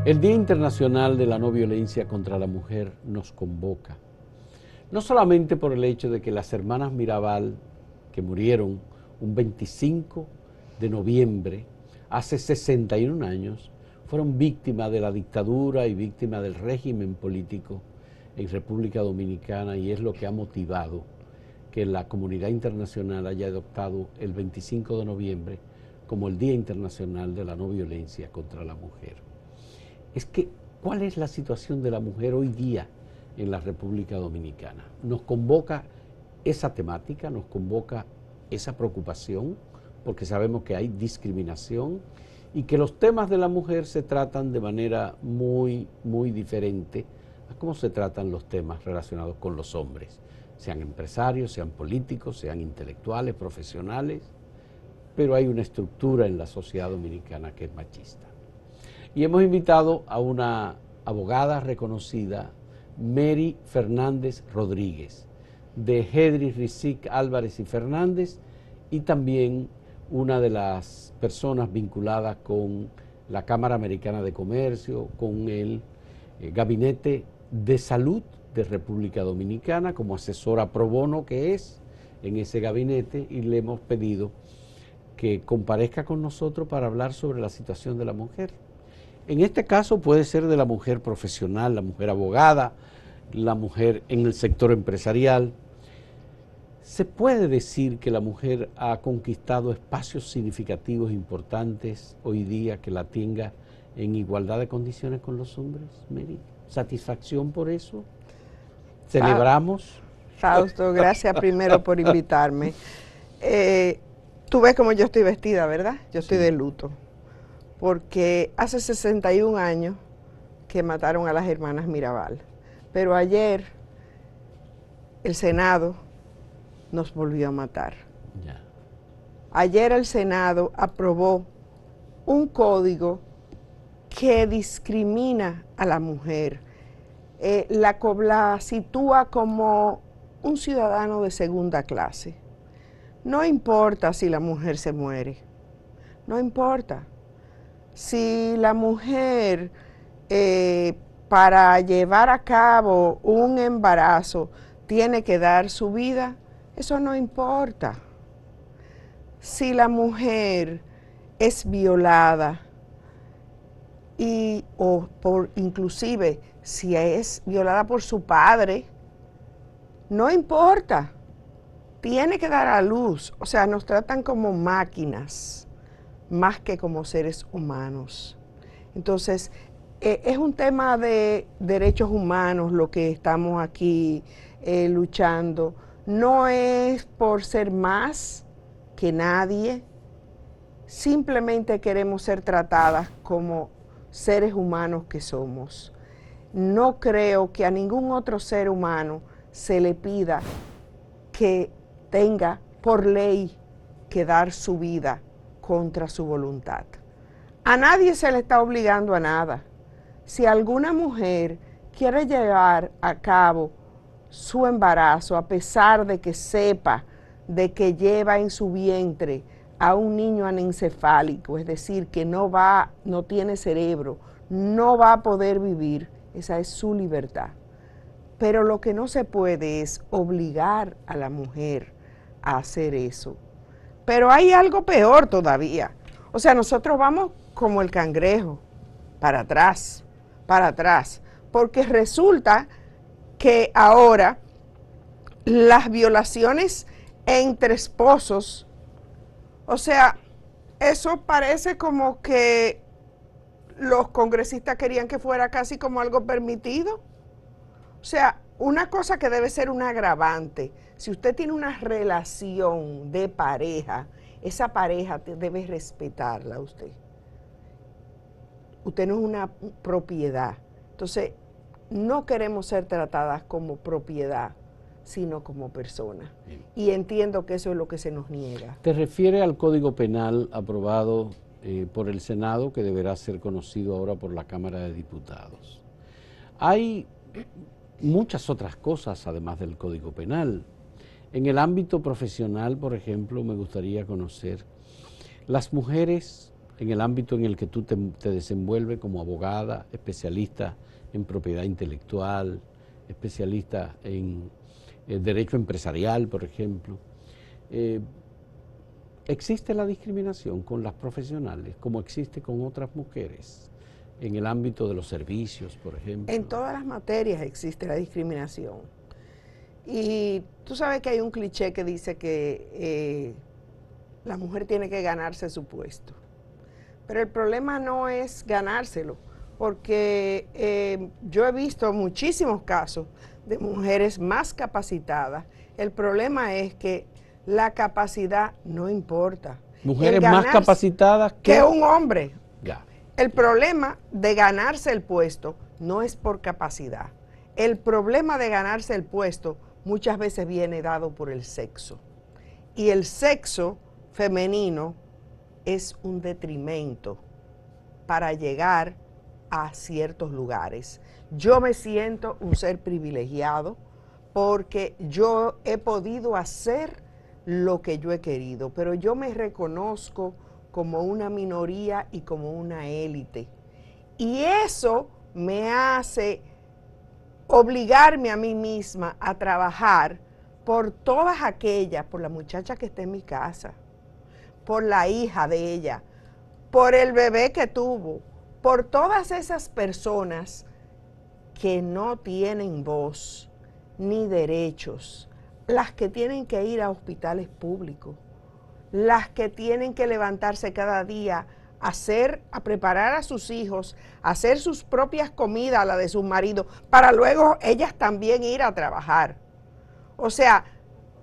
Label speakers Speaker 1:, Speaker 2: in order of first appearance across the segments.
Speaker 1: El Día Internacional de la No Violencia contra la Mujer nos convoca, no solamente por el hecho de que las hermanas Mirabal, que murieron un 25 de noviembre, hace 61 años, fueron víctimas de la dictadura y víctimas del régimen político en República Dominicana, y es lo que ha motivado que la comunidad internacional haya adoptado el 25 de noviembre como el Día Internacional de la No Violencia contra la Mujer. Es que, ¿cuál es la situación de la mujer hoy día en la República Dominicana? Nos convoca esa temática, nos convoca esa preocupación, porque sabemos que hay discriminación y que los temas de la mujer se tratan de manera muy diferente a cómo se tratan los temas relacionados con los hombres, sean empresarios, sean políticos, sean intelectuales, profesionales, pero hay una estructura en la sociedad dominicana que es machista. Y hemos invitado a una abogada reconocida, Mary Fernández Rodríguez, de Hedri Rizik Álvarez y Fernández, y también una de las personas vinculadas con la Cámara Americana de Comercio, con el Gabinete de Salud de República Dominicana, como asesora pro bono que es en ese gabinete, y le hemos pedido que comparezca con nosotros para hablar sobre la situación de la mujer. En este caso puede ser de la mujer profesional, la mujer abogada, la mujer en el sector empresarial. ¿Se puede decir que la mujer ha conquistado espacios significativos importantes hoy día, que la tenga en igualdad de condiciones con los hombres, Mary? ¿Satisfacción por eso? ¿Celebramos?
Speaker 2: Fausto, gracias primero por invitarme. Tú ves cómo yo estoy vestida, ¿verdad? Yo estoy de luto, porque hace 61 años que mataron a las hermanas Mirabal, pero ayer el Senado nos volvió a matar.
Speaker 1: Ya.
Speaker 2: Ayer el Senado aprobó un código que discrimina a la mujer, la sitúa como un ciudadano de segunda clase. No importa si la mujer se muere, no importa. Si la mujer, para llevar a cabo un embarazo, tiene que dar su vida, eso no importa. Si la mujer es violada, inclusive si es violada por su padre, no importa. Tiene que dar a luz. O sea, nos tratan como máquinas, más que como seres humanos. Entonces, es un tema de derechos humanos lo que estamos aquí luchando. No es por ser más que nadie, simplemente queremos ser tratadas como seres humanos que somos. No creo que a ningún otro ser humano se le pida que tenga por ley que dar su vida contra su voluntad. A nadie se le está obligando a nada. Si alguna mujer quiere llevar a cabo su embarazo, a pesar de que sepa de que lleva en su vientre a un niño anencefálico, es decir, que no tiene cerebro, no va a poder vivir, esa es su libertad. Pero lo que no se puede es obligar a la mujer a hacer eso. Pero hay algo peor todavía. O sea, nosotros vamos como el cangrejo, para atrás, porque resulta que ahora las violaciones entre esposos, o sea, eso parece como que los congresistas querían que fuera casi como algo permitido. O sea, una cosa que debe ser un agravante, si usted tiene una relación de pareja, esa pareja debe respetarla usted. Usted no es una propiedad. Entonces, no queremos ser tratadas como propiedad, sino como personas. Y entiendo que eso es lo que se nos niega.
Speaker 1: ¿Te refieres al Código Penal aprobado por el Senado, que deberá ser conocido ahora por la Cámara de Diputados? Hay muchas otras cosas además del Código Penal. En el ámbito profesional, por ejemplo, me gustaría conocer, las mujeres en el ámbito en el que tú te desenvuelves como abogada, especialista en propiedad intelectual, especialista en derecho empresarial, por ejemplo, ¿existe la discriminación con las profesionales como existe con otras mujeres en el ámbito de los servicios, por ejemplo?
Speaker 2: En todas las materias existe la discriminación. Y tú sabes que hay un cliché que dice que la mujer tiene que ganarse su puesto. Pero el problema no es ganárselo, porque yo he visto muchísimos casos de mujeres más capacitadas. El problema es que la capacidad no importa.
Speaker 1: Mujeres más capacitadas
Speaker 2: que un hombre.
Speaker 1: Ya.
Speaker 2: El problema de ganarse el puesto no es por capacidad. El problema de ganarse el puesto muchas veces viene dado por el sexo. Y el sexo femenino es un detrimento para llegar a ciertos lugares. Yo me siento un ser privilegiado porque yo he podido hacer lo que yo he querido, pero yo me reconozco como una minoría y como una élite. Y eso me hace obligarme a mí misma a trabajar por todas aquellas, por la muchacha que está en mi casa, por la hija de ella, por el bebé que tuvo, por todas esas personas que no tienen voz ni derechos, las que tienen que ir a hospitales públicos, las que tienen que levantarse cada día a preparar a sus hijos, a hacer sus propias comidas, la de sus maridos, para luego ellas también ir a trabajar. O sea,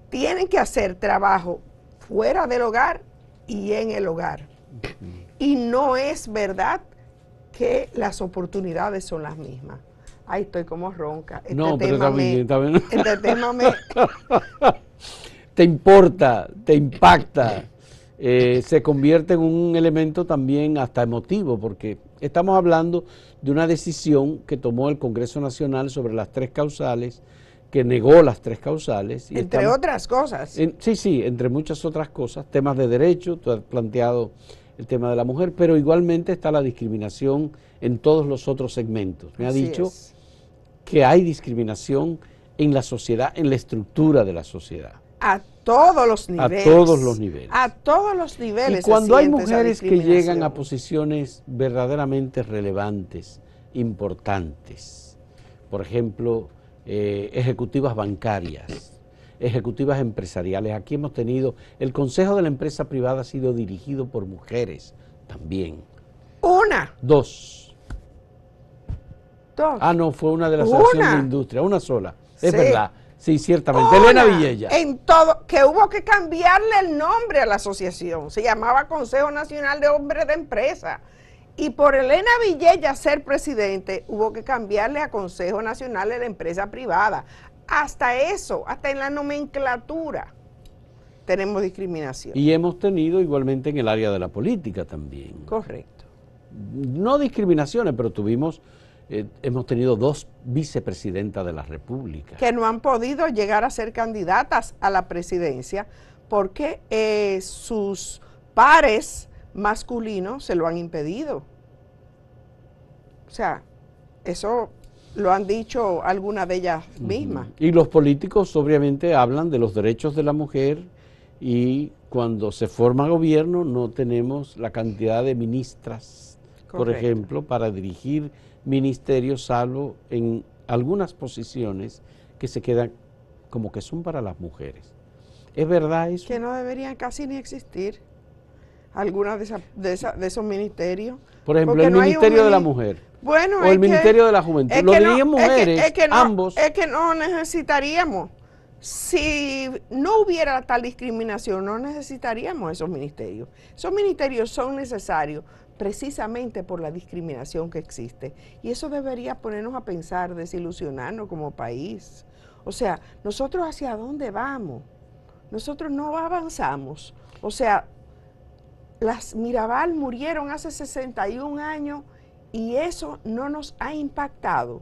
Speaker 2: tienen que hacer trabajo fuera del hogar y en el hogar. Y no es verdad que las oportunidades son las mismas. Ay, estoy como ronca.
Speaker 1: No, pero está bien.
Speaker 2: Este tema me...
Speaker 1: Te importa, te impacta, se convierte en un elemento también hasta emotivo, porque estamos hablando de una decisión que tomó el Congreso Nacional sobre las 3 causales, que negó las 3 causales. Y
Speaker 2: entre otras cosas.
Speaker 1: Sí, entre muchas otras cosas, temas de derecho, tú has planteado el tema de la mujer, pero igualmente está la discriminación en todos los otros segmentos. Me ha dicho que hay discriminación en la sociedad, en la estructura de la sociedad.
Speaker 2: A todos los niveles.
Speaker 1: A todos los niveles.
Speaker 2: A todos los niveles.
Speaker 1: Y cuando hay mujeres que llegan a posiciones verdaderamente relevantes, importantes, por ejemplo, ejecutivas bancarias, ejecutivas empresariales, aquí hemos tenido, el Consejo de la Empresa Privada ha sido dirigido por mujeres también.
Speaker 2: Una.
Speaker 1: Dos. Ah, no, fue una de la Asociación de Industria, una sola. Es verdad. Sí, ciertamente. Elena Villella.
Speaker 2: En todo, que hubo que cambiarle el nombre a la asociación. Se llamaba Consejo Nacional de Hombres de Empresa. Y por Elena Villella ser presidente, hubo que cambiarle a Consejo Nacional de la Empresa Privada. Hasta eso, hasta en la nomenclatura, tenemos discriminación.
Speaker 1: Y hemos tenido igualmente en el área de la política también.
Speaker 2: Correcto.
Speaker 1: No discriminaciones, pero hemos tenido 2 vicepresidentas de la República.
Speaker 2: Que no han podido llegar a ser candidatas a la presidencia porque sus pares masculinos se lo han impedido. O sea, eso lo han dicho algunas de ellas mismas.
Speaker 1: Y los políticos obviamente hablan de los derechos de la mujer y cuando se forma gobierno no tenemos la cantidad de ministras, por ejemplo, para dirigir ministerios, salvo en algunas posiciones que se quedan como que son para las mujeres. ¿Es verdad eso?
Speaker 2: Que no deberían casi ni existir algunas de esos ministerios.
Speaker 1: Por ejemplo, el Ministerio de la Mujer.
Speaker 2: Bueno,
Speaker 1: o el Ministerio de la Juventud. Lo dirigen mujeres, ambos.
Speaker 2: Es que no necesitaríamos. Si no hubiera tal discriminación, no necesitaríamos esos ministerios. Esos ministerios son necesarios precisamente por la discriminación que existe. Y eso debería ponernos a pensar, desilusionarnos como país. O sea, ¿nosotros hacia dónde vamos? Nosotros no avanzamos. O sea, las Mirabal murieron hace 61 años y eso no nos ha impactado.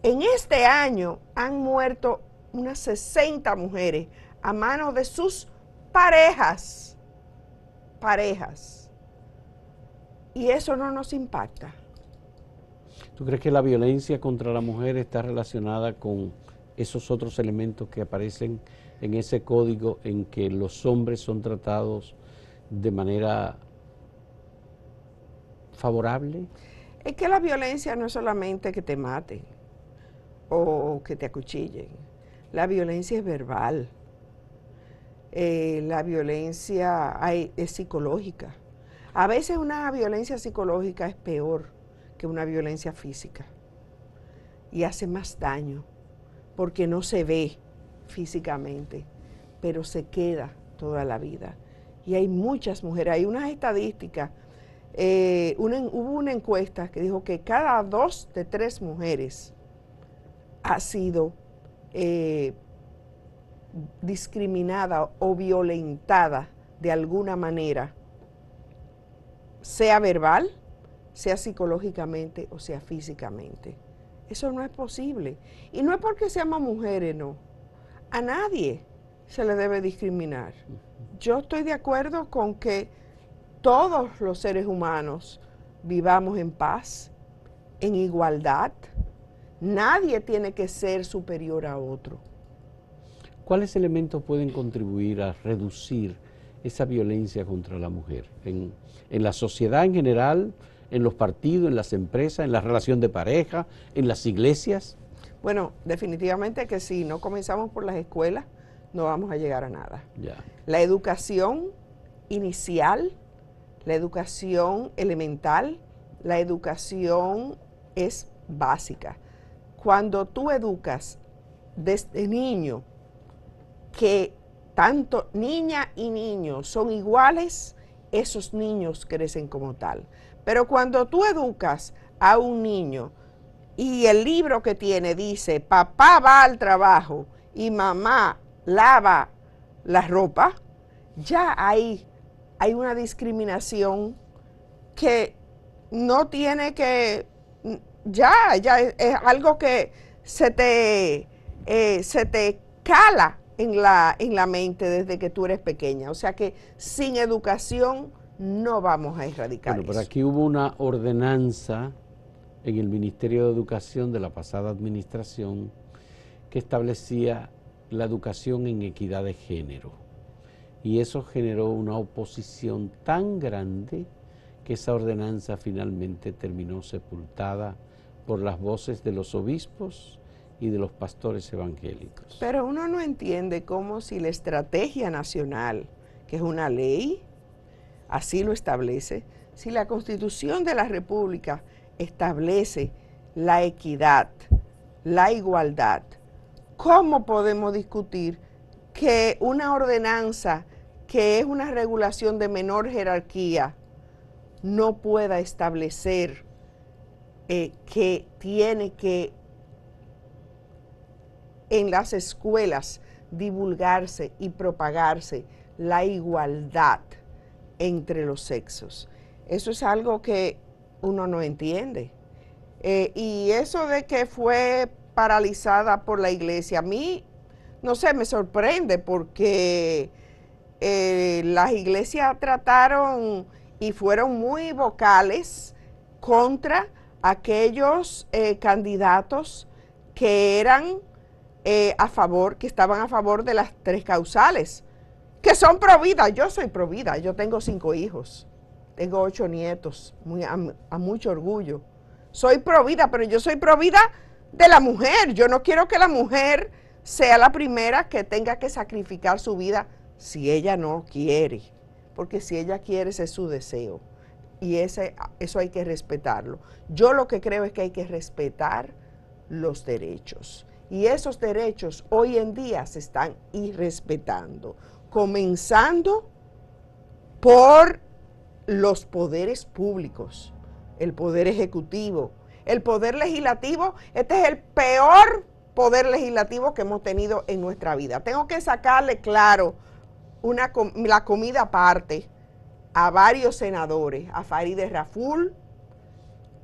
Speaker 2: En este año han muerto unas 60 mujeres a manos de sus parejas. y eso no nos impacta.
Speaker 1: ¿Tú crees que la violencia contra la mujer está relacionada con esos otros elementos que aparecen en ese código en que los hombres son tratados de manera favorable?
Speaker 2: Es que la violencia no es solamente que te maten o que te acuchillen. La violencia es verbal. La violencia es psicológica. A veces una violencia psicológica es peor que una violencia física y hace más daño porque no se ve físicamente, pero se queda toda la vida. Y hay muchas mujeres, hay unas estadísticas, hubo una encuesta que dijo que cada 2 de 3 mujeres ha sido discriminada o violentada de alguna manera, sea verbal, sea psicológicamente o sea físicamente. Eso no es posible. Y no es porque seamos mujeres, no. A nadie se le debe discriminar. Yo estoy de acuerdo con que todos los seres humanos vivamos en paz, en igualdad. Nadie tiene que ser superior a otro.
Speaker 1: ¿Cuáles elementos pueden contribuir a reducir esa violencia contra la mujer? En la sociedad en general, en los partidos, en las empresas, en la relación de pareja, en las iglesias.
Speaker 2: Bueno, definitivamente que si no comenzamos por las escuelas, no vamos a llegar a nada.
Speaker 1: Ya.
Speaker 2: La educación inicial, la educación elemental, la educación es básica. Cuando tú educas desde niño que tanto niña y niño son iguales, esos niños crecen como tal. Pero cuando tú educas a un niño y el libro que tiene dice, papá va al trabajo y mamá lava la ropa, ya hay una discriminación que no tiene que, ya es algo que se te cala en la mente desde que tú eres pequeña. O sea que sin educación no vamos a erradicar
Speaker 1: Bueno, pero
Speaker 2: eso.
Speaker 1: aquí hubo una ordenanza en el Ministerio de Educación de la pasada administración que establecía la educación en equidad de género. Y eso generó una oposición tan grande que esa ordenanza finalmente terminó sepultada por las voces de los obispos y de los pastores evangélicos.
Speaker 2: Pero uno no entiende cómo si la estrategia nacional, que es una ley, así lo establece, si la Constitución de la República establece la equidad, la igualdad, ¿cómo podemos discutir que una ordenanza que es una regulación de menor jerarquía no pueda establecer que tiene que en las escuelas divulgarse y propagarse la igualdad entre los sexos? Eso es algo que uno no entiende. Y eso de que fue paralizada por la iglesia, a mí, no sé, me sorprende porque las iglesias trataron y fueron muy vocales contra aquellos candidatos que eran a favor, que estaban a favor de las 3 causales, que son pro vida. Yo soy pro vida, yo tengo 5 hijos, tengo 8 nietos, a mucho orgullo. Soy pro vida, pero yo soy pro vida de la mujer. Yo no quiero que la mujer sea la primera que tenga que sacrificar su vida si ella no quiere, porque si ella quiere ese es su deseo y eso hay que respetarlo. Yo lo que creo es que hay que respetar los derechos y esos derechos hoy en día se están irrespetando, comenzando por los poderes públicos, el poder ejecutivo, el poder legislativo. Este es el peor poder legislativo que hemos tenido en nuestra vida. Tengo que sacarle claro la comida aparte a varios senadores, a Farideh Raful,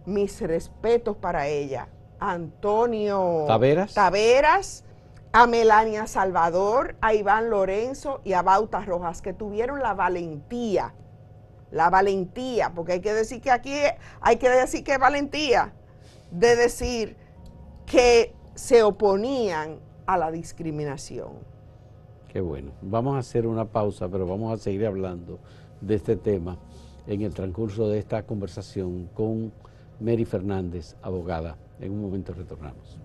Speaker 2: mis respetos para ella, a Antonio Taveras, a Melania Salvador, a Iván Lorenzo y a Bauta Rojas, que tuvieron la valentía la valentía, porque hay que decir que aquí hay que decir que es valentía, de decir que se oponían a la discriminación.
Speaker 1: Qué bueno. Vamos a hacer una pausa, pero vamos a seguir hablando de este tema en el transcurso de esta conversación con Mary Fernández, abogada. En un momento retornamos.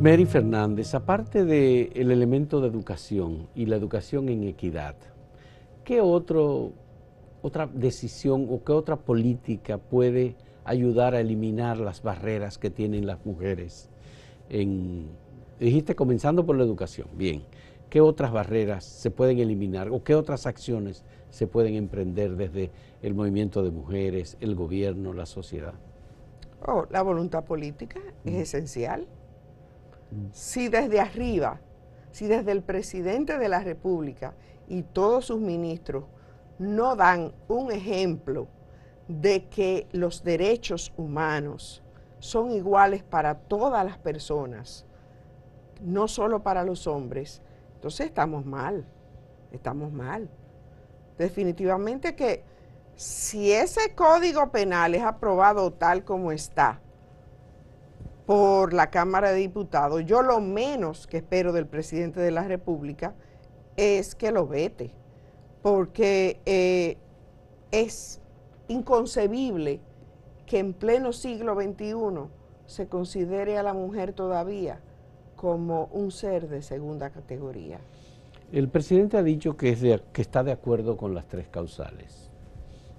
Speaker 1: Mary Fernández, aparte del elemento de educación y la educación en equidad, ¿qué otra decisión o qué otra política puede ayudar a eliminar las barreras que tienen las mujeres? Dijiste comenzando por la educación, bien. ¿Qué otras barreras se pueden eliminar o qué otras acciones se pueden emprender desde el movimiento de mujeres, el gobierno, la sociedad?
Speaker 2: La voluntad política es esencial. Si desde arriba, si desde el presidente de la República y todos sus ministros no dan un ejemplo de que los derechos humanos son iguales para todas las personas, no solo para los hombres, entonces estamos mal, estamos mal. Definitivamente que si ese código penal es aprobado tal como está por la Cámara de Diputados, yo lo menos que espero del presidente de la República es que lo vete, porque es inconcebible que en pleno siglo XXI se considere a la mujer todavía como un ser de segunda categoría.
Speaker 1: El presidente ha dicho que está de acuerdo con las 3 causales,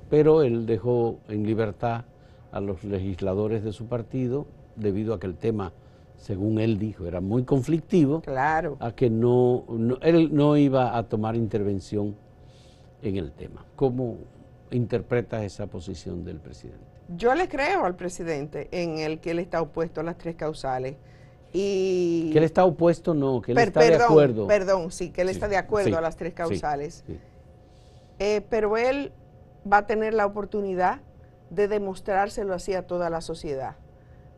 Speaker 1: pero él dejó en libertad a los legisladores de su partido debido a que el tema, según él dijo, era muy conflictivo,
Speaker 2: claro,
Speaker 1: a que él no iba a tomar intervención en el tema. ¿Cómo interpretas esa posición del presidente?
Speaker 2: Yo le creo al presidente en el que él está opuesto a las 3 causales. Y
Speaker 1: que él está opuesto, no, que él está de acuerdo.
Speaker 2: Perdón, sí, que él está de acuerdo a las 3 causales. Sí. Pero él va a tener la oportunidad de demostrárselo así a toda la sociedad.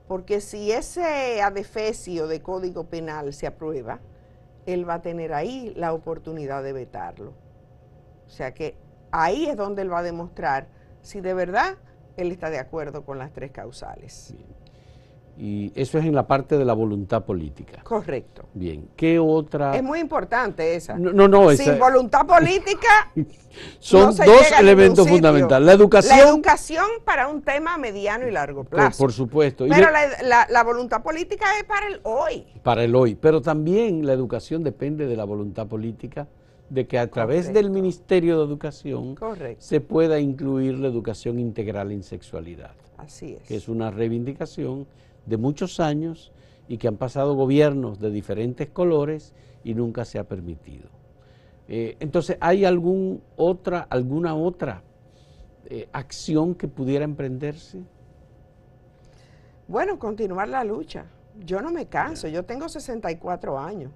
Speaker 2: Porque si ese adefesio de Código Penal se aprueba, él va a tener ahí la oportunidad de vetarlo. O sea que ahí es donde él va a demostrar si de verdad él está de acuerdo con las 3 causales.
Speaker 1: Bien. Y eso es en la parte de la voluntad política.
Speaker 2: Correcto.
Speaker 1: Bien, ¿qué otra?
Speaker 2: Es muy importante esa.
Speaker 1: No,
Speaker 2: sin voluntad política
Speaker 1: son 2 elementos fundamentales. La
Speaker 2: educación para un tema mediano y largo plazo.
Speaker 1: Por supuesto.
Speaker 2: Pero la voluntad política es para el hoy.
Speaker 1: Para el hoy, pero también la educación depende de la voluntad política, de que a través del Ministerio de Educación se pueda incluir la educación integral en sexualidad.
Speaker 2: Así es.
Speaker 1: Que es una reivindicación de muchos años y que han pasado gobiernos de diferentes colores y nunca se ha permitido. Entonces, ¿hay alguna otra acción que pudiera emprenderse?
Speaker 2: Bueno, continuar la lucha. Yo no me canso, yo tengo 64 años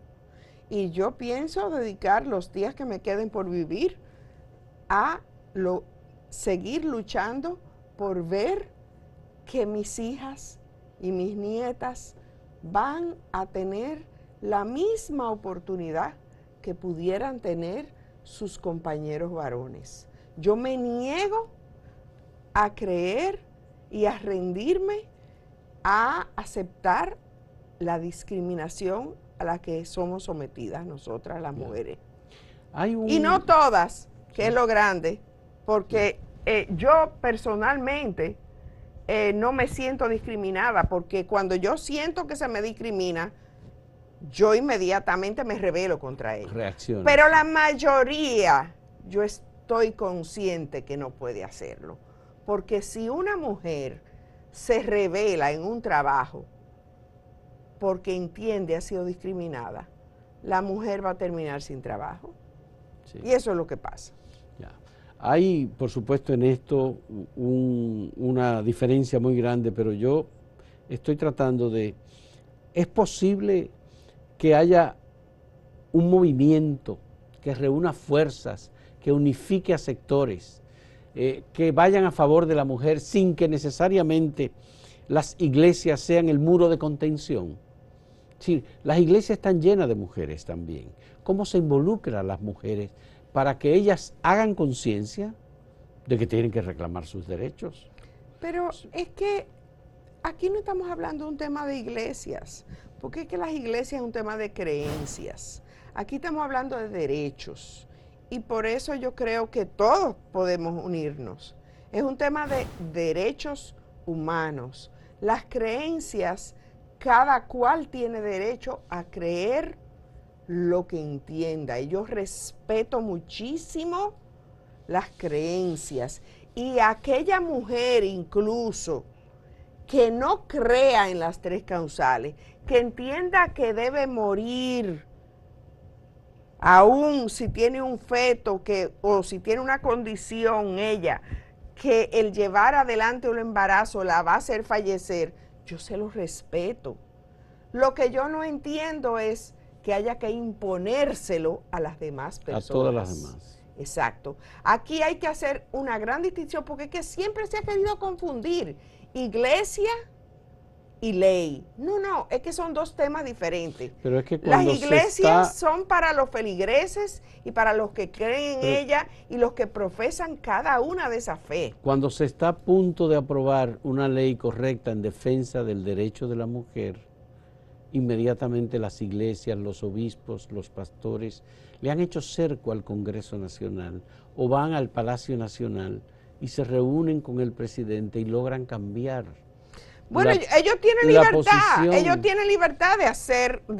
Speaker 2: y yo pienso dedicar los días que me queden por vivir a seguir luchando por ver que mis hijas y mis nietas van a tener la misma oportunidad que pudieran tener sus compañeros varones. Yo me niego a creer y a rendirme a aceptar la discriminación a la que somos sometidas nosotras las mujeres. Y no todas, que es lo grande, porque yo personalmente no me siento discriminada, porque cuando yo siento que se me discrimina, yo inmediatamente me rebelo contra ello.
Speaker 1: Reacciona.
Speaker 2: Pero la mayoría, yo estoy consciente que no puede hacerlo. Porque si una mujer se rebela en un trabajo porque entiende ha sido discriminada, la mujer va a terminar sin trabajo. Sí. Y eso es lo que pasa.
Speaker 1: Ya. Hay, por supuesto, en esto una diferencia muy grande, pero yo estoy tratando de... ¿Es posible que haya un movimiento que reúna fuerzas, que unifique a sectores que vayan a favor de la mujer sin que necesariamente las iglesias sean el muro de contención. Sí, las iglesias están llenas de mujeres también. ¿Cómo se involucran las mujeres para que ellas hagan conciencia de que tienen que reclamar sus derechos?
Speaker 2: Pero es que aquí no estamos hablando de un tema de iglesias, porque es que las iglesias es un tema de creencias. Aquí estamos hablando de derechos y por eso yo creo que todos podemos unirnos. Es un tema de derechos humanos. Las creencias, cada cual tiene derecho a creer lo que entienda. Y yo respeto muchísimo las creencias. Y aquella mujer incluso que no crea en las tres causales, que entienda que debe morir, aún si tiene un feto o si tiene una condición ella, que el llevar adelante un embarazo la va a hacer fallecer, yo se lo respeto. Lo que yo no entiendo es que haya que imponérselo a las demás personas.
Speaker 1: A todas las demás.
Speaker 2: Exacto. Aquí hay que hacer una gran distinción porque es que siempre se ha querido confundir iglesia y ley. No, es que son dos temas diferentes.
Speaker 1: Pero es que
Speaker 2: las iglesias son para los feligreses y para los que creen en ella y los que profesan cada una de esa fe.
Speaker 1: Cuando se está a punto de aprobar una ley correcta en defensa del derecho de la mujer, inmediatamente las iglesias, los obispos, los pastores le han hecho cerco al Congreso Nacional o van al Palacio Nacional y se reúnen con el presidente y logran cambiar.
Speaker 2: Bueno, ellos tienen libertad de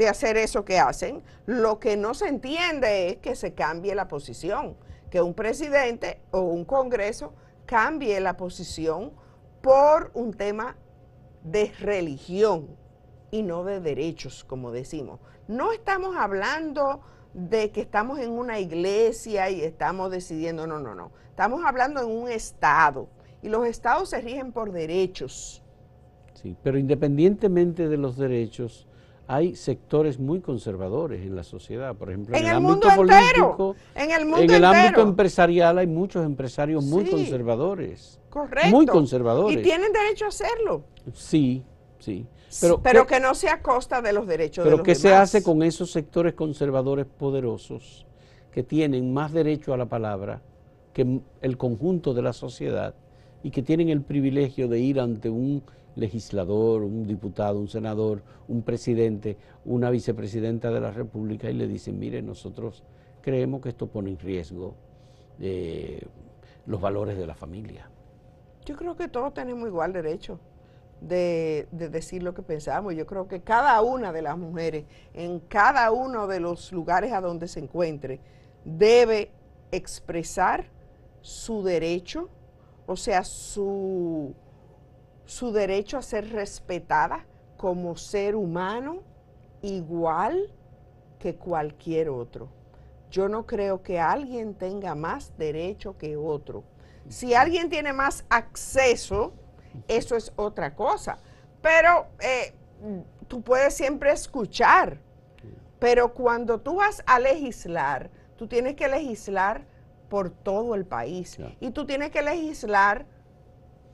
Speaker 2: hacer eso que hacen. Lo que no se entiende es que se cambie la posición, que un presidente o un Congreso cambie la posición por un tema de religión y no de derechos, como decimos. No estamos hablando de que estamos en una iglesia y estamos decidiendo, no. Estamos hablando en un estado y los estados se rigen por derechos.
Speaker 1: Sí, pero independientemente de los derechos, hay sectores muy conservadores en la sociedad. Por ejemplo, en el ámbito político, en el ámbito empresarial hay muchos empresarios muy conservadores.
Speaker 2: Correcto.
Speaker 1: Muy conservadores.
Speaker 2: Y tienen derecho a hacerlo.
Speaker 1: Sí.
Speaker 2: Pero que no sea a costa de los derechos de los demás.
Speaker 1: Pero ¿qué se hace con esos sectores conservadores poderosos que tienen más derecho a la palabra que el conjunto de la sociedad y que tienen el privilegio de ir ante un legislador, un diputado, un senador, un presidente, una vicepresidenta de la República y le dicen, mire, nosotros creemos que esto pone en riesgo los valores de la familia?
Speaker 2: Yo creo que todos tenemos igual derecho de decir lo que pensamos. Yo creo que cada una de las mujeres, en cada uno de los lugares a donde se encuentre, debe expresar su derecho, o sea, su derecho a ser respetada como ser humano igual que cualquier otro. Yo no creo que alguien tenga más derecho que otro. Si alguien tiene más acceso, eso es otra cosa. Pero tú puedes siempre escuchar. Pero cuando tú vas a legislar, tú tienes que legislar por todo el país. Claro. Y tú tienes que legislar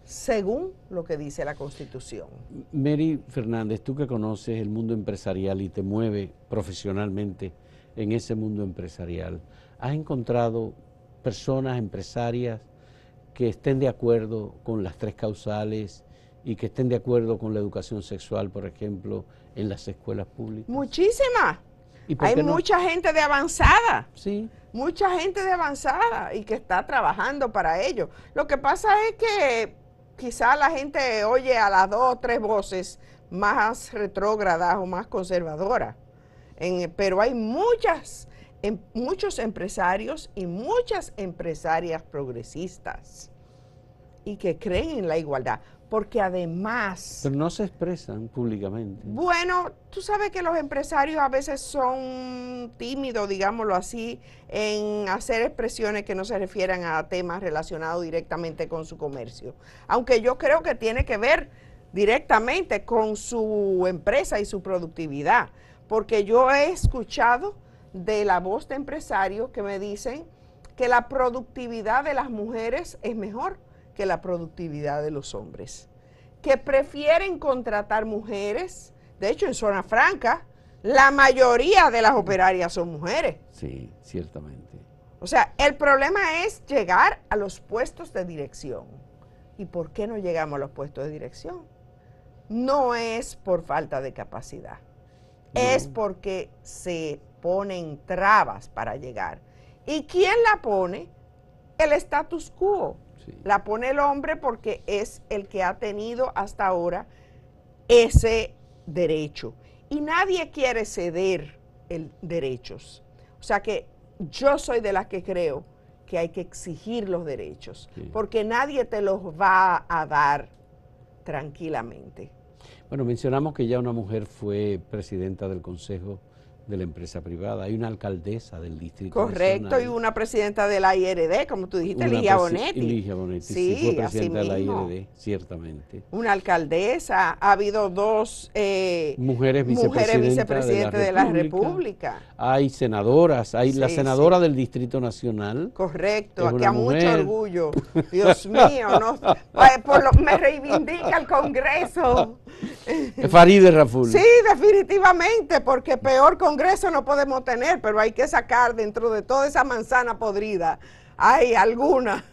Speaker 2: según lo que dice la Constitución.
Speaker 1: Mary Fernández, tú que conoces el mundo empresarial y te mueves profesionalmente en ese mundo empresarial, ¿has encontrado personas, empresarias, que estén de acuerdo con las tres causales y que estén de acuerdo con la educación sexual, por ejemplo, en las escuelas públicas?
Speaker 2: Muchísimas. Hay mucha gente de avanzada.
Speaker 1: Sí.
Speaker 2: Mucha gente de avanzada y que está trabajando para ello. Lo que pasa es que quizá la gente oye a las 2 o 3 voces más retrógradas o más conservadoras. Pero hay muchos empresarios y muchas empresarias progresistas y que creen en la igualdad, porque además...
Speaker 1: Pero no se expresan públicamente.
Speaker 2: Bueno, tú sabes que los empresarios a veces son tímidos, digámoslo así, en hacer expresiones que no se refieran a temas relacionados directamente con su comercio. Aunque yo creo que tiene que ver directamente con su empresa y su productividad, porque yo he escuchado de la voz de empresarios que me dicen que la productividad de las mujeres es mejor que la productividad de los hombres, que prefieren contratar mujeres. De hecho, en Zona Franca, la mayoría de las operarias son mujeres.
Speaker 1: Sí, ciertamente.
Speaker 2: O sea, el problema es llegar a los puestos de dirección. ¿Y por qué no llegamos a los puestos de dirección? No es por falta de capacidad, es porque se ponen trabas para llegar. ¿Y quién la pone? El status quo. Sí. La pone el hombre porque es el que ha tenido hasta ahora ese derecho. Y nadie quiere ceder derechos. O sea que yo soy de las que creo que hay que exigir los derechos, sí, porque nadie te los va a dar tranquilamente.
Speaker 1: Bueno, mencionamos que ya una mujer fue presidenta del Consejo de la Empresa Privada, hay una alcaldesa del Distrito
Speaker 2: Nacional. Correcto, y una presidenta de la IRD, como tú dijiste, Ligia Bonetti.
Speaker 1: Ligia Bonetti, sí, fue presidenta de la IRD, ciertamente.
Speaker 2: Una alcaldesa, ha habido dos
Speaker 1: mujeres vicepresidentes
Speaker 2: de la República.
Speaker 1: Hay senadoras, hay la senadora del Distrito Nacional.
Speaker 2: Correcto, que a mucho orgullo. Dios mío, no, me reivindica el Congreso.
Speaker 1: Farideh Raful.
Speaker 2: Sí, definitivamente, porque peor Congreso no podemos tener, pero hay que sacar dentro de toda esa manzana podrida, hay algunas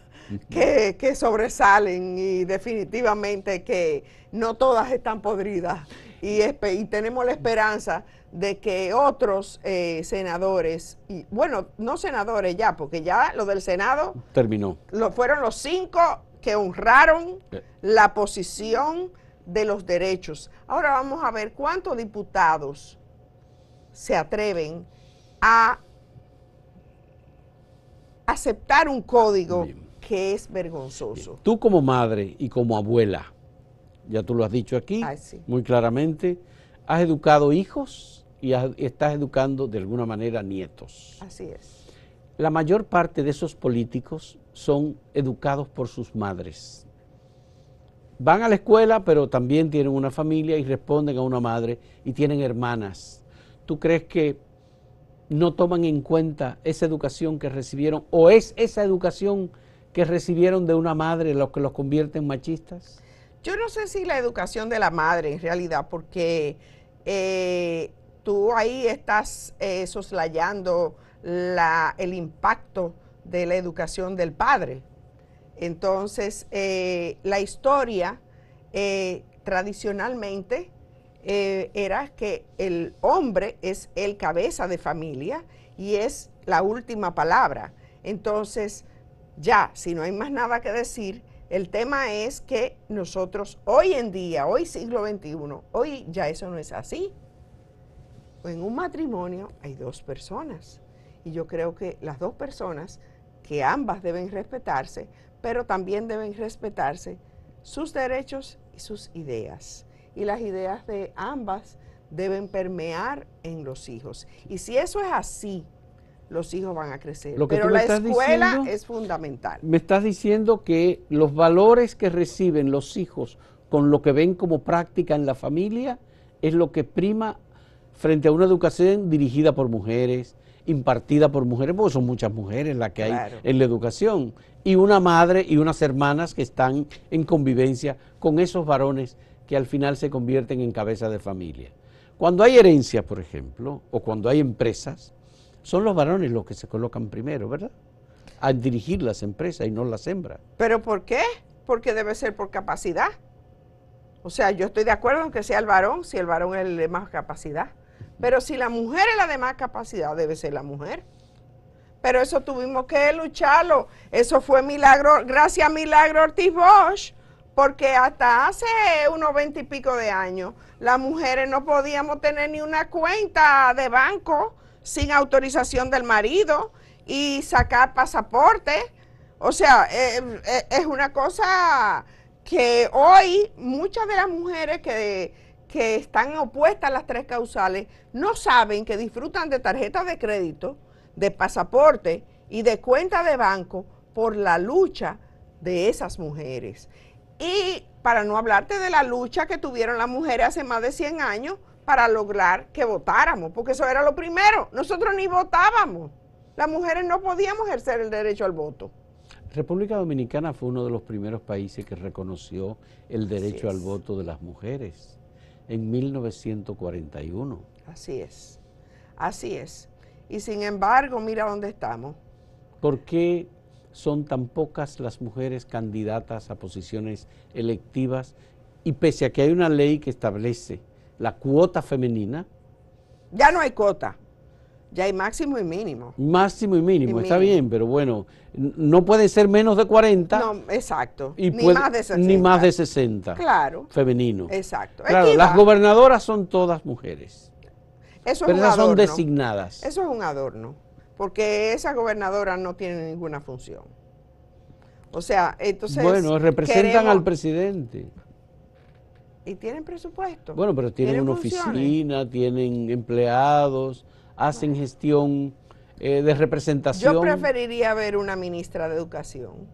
Speaker 2: que sobresalen y definitivamente que no todas están podridas. Y tenemos la esperanza de que otros senadores, y bueno, no senadores ya, porque ya lo del Senado
Speaker 1: terminó.
Speaker 2: Fueron los 5 que honraron la posición de los derechos. Ahora vamos a ver cuántos diputados se atreven a aceptar un código que es vergonzoso.
Speaker 1: Bien. Tú como madre y como abuela, ya tú lo has dicho aquí muy claramente, has educado hijos y estás educando de alguna manera nietos.
Speaker 2: Así es.
Speaker 1: La mayor parte de esos políticos son educados por sus madres. Van a la escuela, pero también tienen una familia y responden a una madre y tienen hermanas. ¿Tú crees que no toman en cuenta esa educación que recibieron o es esa educación que recibieron de una madre lo que los convierte en machistas?
Speaker 2: Yo no sé si la educación de la madre en realidad, porque tú ahí estás soslayando el impacto de la educación del padre. Entonces, la historia tradicionalmente era que el hombre es el cabeza de familia y es la última palabra. Entonces, ya, si no hay más nada que decir, el tema es que nosotros hoy en día, hoy siglo XXI, hoy ya eso no es así. En un matrimonio hay 2 personas y yo creo que las 2 personas, que ambas deben respetarse, pero también deben respetarse sus derechos y sus ideas. Y las ideas de ambas deben permear en los hijos. Y si eso es así, los hijos van a crecer. Pero la escuela es fundamental.
Speaker 1: Me estás diciendo que los valores que reciben los hijos con lo que ven como práctica en la familia es lo que prima frente a una educación dirigida por mujeres, impartida por mujeres, porque son muchas mujeres las que hay en la educación, y una madre y unas hermanas que están en convivencia con esos varones que al final se convierten en cabeza de familia. Cuando hay herencias, por ejemplo, o cuando hay empresas, son los varones los que se colocan primero, ¿verdad? A dirigir las empresas y no las hembras.
Speaker 2: ¿Pero por qué? Porque debe ser por capacidad. O sea, yo estoy de acuerdo en que sea el varón, si el varón es el de más capacidad. Pero si la mujer es la de más capacidad, debe ser la mujer. Pero eso tuvimos que lucharlo. Eso fue milagro, gracias a Milagro Ortiz Bosch, porque hasta hace unos 20 y pico de años, las mujeres no podíamos tener ni una cuenta de banco sin autorización del marido y sacar pasaporte. O sea, es una cosa que hoy muchas de las mujeres que están opuestas a las 3 causales no saben que disfrutan de tarjetas de crédito, de pasaporte y de cuenta de banco por la lucha de esas mujeres. Y para no hablarte de la lucha que tuvieron las mujeres hace más de 100 años para lograr que votáramos, porque eso era lo primero, nosotros ni votábamos. Las mujeres no podíamos ejercer el derecho al voto.
Speaker 1: República Dominicana fue uno de los primeros países que reconoció el derecho al voto de las mujeres en 1941.
Speaker 2: Así es, así es. Y sin embargo, mira dónde estamos.
Speaker 1: ¿Por qué son tan pocas las mujeres candidatas a posiciones electivas? Y pese a que hay una ley que establece la cuota femenina.
Speaker 2: Ya no hay cuota, ya hay máximo y mínimo.
Speaker 1: Máximo y mínimo, está bien, pero bueno, no pueden ser menos de 40.
Speaker 2: No, exacto,
Speaker 1: y más de 60. Ni más de 60.
Speaker 2: Claro.
Speaker 1: Femenino.
Speaker 2: Exacto.
Speaker 1: Claro,
Speaker 2: Equidad.
Speaker 1: Las gobernadoras son todas mujeres.
Speaker 2: Eso
Speaker 1: pero
Speaker 2: es un
Speaker 1: esas
Speaker 2: adorno.
Speaker 1: Son designadas.
Speaker 2: Eso es un adorno, porque esas gobernadoras no tienen ninguna función. O sea, entonces...
Speaker 1: Bueno, representan al presidente.
Speaker 2: Y tienen presupuesto.
Speaker 1: Bueno, pero tienen una oficina, tienen empleados, hacen gestión de representación.
Speaker 2: Yo preferiría ver una ministra de Educación.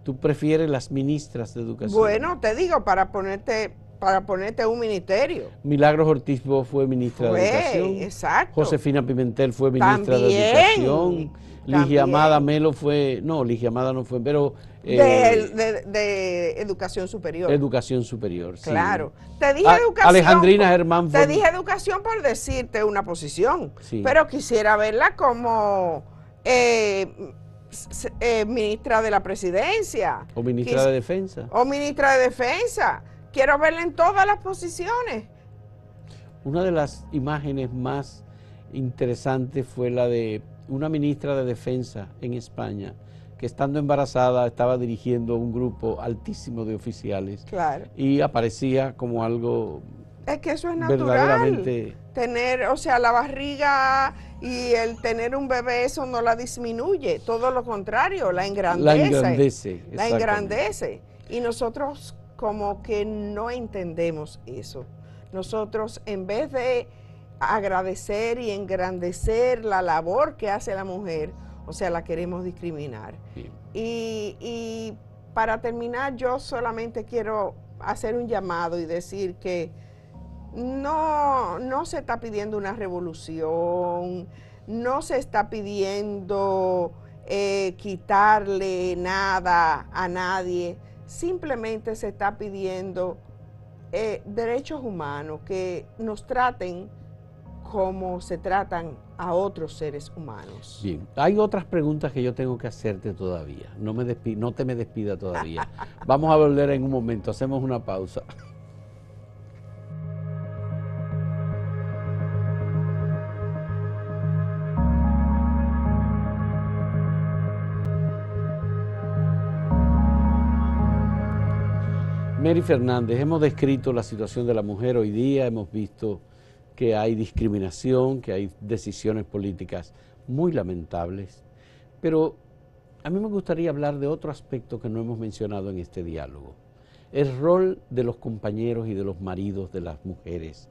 Speaker 1: ¿Tú prefieres las ministras de Educación?
Speaker 2: Bueno, te digo, para ponerte un ministerio.
Speaker 1: Milagros Ortiz Bosch fue ministra de Educación.
Speaker 2: Exacto.
Speaker 1: Josefina Pimentel fue ministra de Educación. Ligia Amada Melo fue, no, Ligia Amada no fue, pero...
Speaker 2: de Educación Superior.
Speaker 1: Educación Superior, sí.
Speaker 2: Claro. Te dije educación.
Speaker 1: Alejandrina Germán
Speaker 2: fue... Te dije educación por decirte una posición,
Speaker 1: sí.
Speaker 2: Pero quisiera verla como ministra de la Presidencia.
Speaker 1: O ministra de Defensa.
Speaker 2: O ministra de Defensa. Quiero verla en todas las posiciones.
Speaker 1: Una de las imágenes más interesantes fue la de una ministra de Defensa en España, que estando embarazada estaba dirigiendo un grupo altísimo de oficiales.
Speaker 2: Claro.
Speaker 1: Y aparecía como algo...
Speaker 2: Es que eso es natural. Tener, o sea, la barriga y el tener un bebé, eso no la disminuye. Todo lo contrario, la engrandece. La engrandece. Y nosotros como que no entendemos eso. Nosotros, en vez de agradecer y engrandecer la labor que hace la mujer, o sea, la queremos discriminar. Sí. Y para terminar, yo solamente quiero hacer un llamado y decir que no se está pidiendo una revolución, no se está pidiendo quitarle nada a nadie, simplemente se está pidiendo derechos humanos, que nos traten como se tratan a otros seres humanos.
Speaker 1: Bien, hay otras preguntas que yo tengo que hacerte todavía. No te me despida todavía. Vamos a volver en un momento, hacemos una pausa. Mary Fernández, hemos descrito la situación de la mujer hoy día, hemos visto que hay discriminación, que hay decisiones políticas muy lamentables, pero a mí me gustaría hablar de otro aspecto que no hemos mencionado en este diálogo, el rol de los compañeros y de los maridos de las mujeres,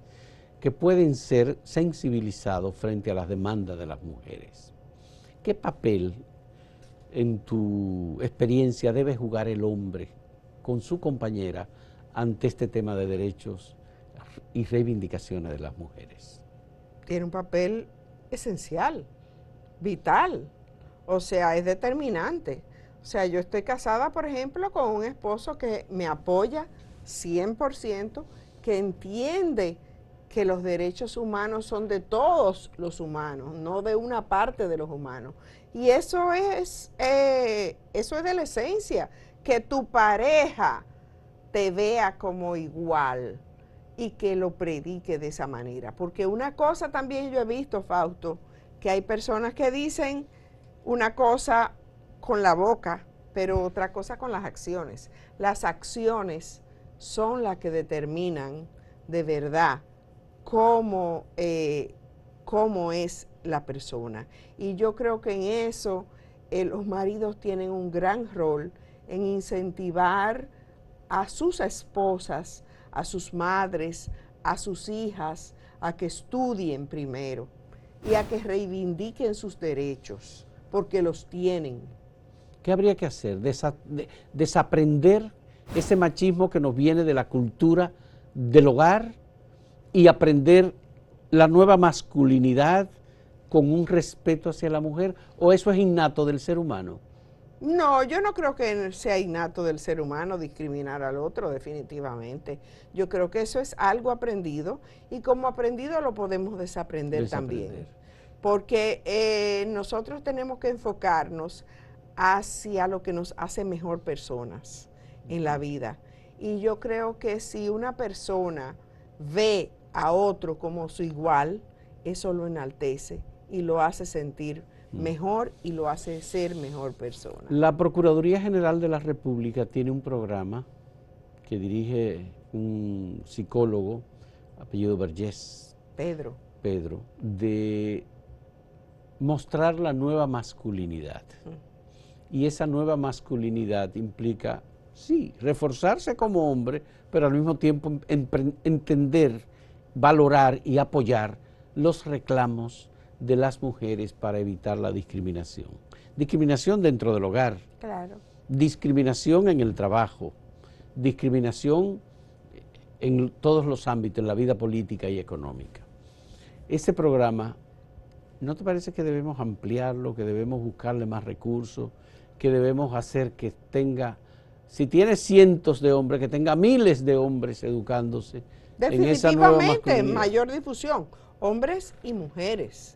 Speaker 1: que pueden ser sensibilizados frente a las demandas de las mujeres. ¿Qué papel, en tu experiencia, debe jugar el hombre con su compañera ante este tema de derechos y reivindicaciones de las mujeres?
Speaker 2: Tiene un papel esencial, vital, o sea, es determinante. O sea, yo estoy casada, por ejemplo, con un esposo que me apoya 100%, que entiende que los derechos humanos son de todos los humanos, no de una parte de los humanos. Y eso es de la esencia, que tu pareja te vea como igual y que lo predique de esa manera. Porque una cosa también yo he visto, Fausto, que hay personas que dicen una cosa con la boca, pero otra cosa con las acciones. Las acciones son las que determinan de verdad cómo es la persona. Y yo creo que en eso los maridos tienen un gran rol en incentivar a sus esposas, a sus madres, a sus hijas, a que estudien primero y a que reivindiquen sus derechos, porque los tienen.
Speaker 1: ¿Qué habría que hacer? Desaprender ese machismo que nos viene de la cultura del hogar y aprender la nueva masculinidad con un respeto hacia la mujer, o eso es innato del ser humano?
Speaker 2: No, yo no creo que sea innato del ser humano discriminar al otro, definitivamente. Yo creo que eso es algo aprendido y como aprendido lo podemos desaprender también. Porque nosotros tenemos que enfocarnos hacia lo que nos hace mejor personas en la vida. Y yo creo que si una persona ve a otro como su igual, eso lo enaltece y lo hace sentir mejor y lo hace ser mejor persona.
Speaker 1: La Procuraduría General de la República tiene un programa que dirige un psicólogo, apellido Vergés.
Speaker 2: Pedro,
Speaker 1: de mostrar la nueva masculinidad. Y esa nueva masculinidad implica, sí, reforzarse como hombre, pero al mismo tiempo entender, valorar y apoyar los reclamos de las mujeres para evitar la discriminación. Discriminación dentro del hogar,
Speaker 2: claro,
Speaker 1: discriminación en el trabajo, discriminación en todos los ámbitos, en la vida política y económica. Ese programa, ¿no te parece que debemos ampliarlo, que debemos buscarle más recursos, que debemos hacer que tenga, si tiene cientos de hombres, que tenga miles de hombres educándose en esa nueva masculinidad?
Speaker 2: Definitivamente, mayor difusión, hombres y mujeres.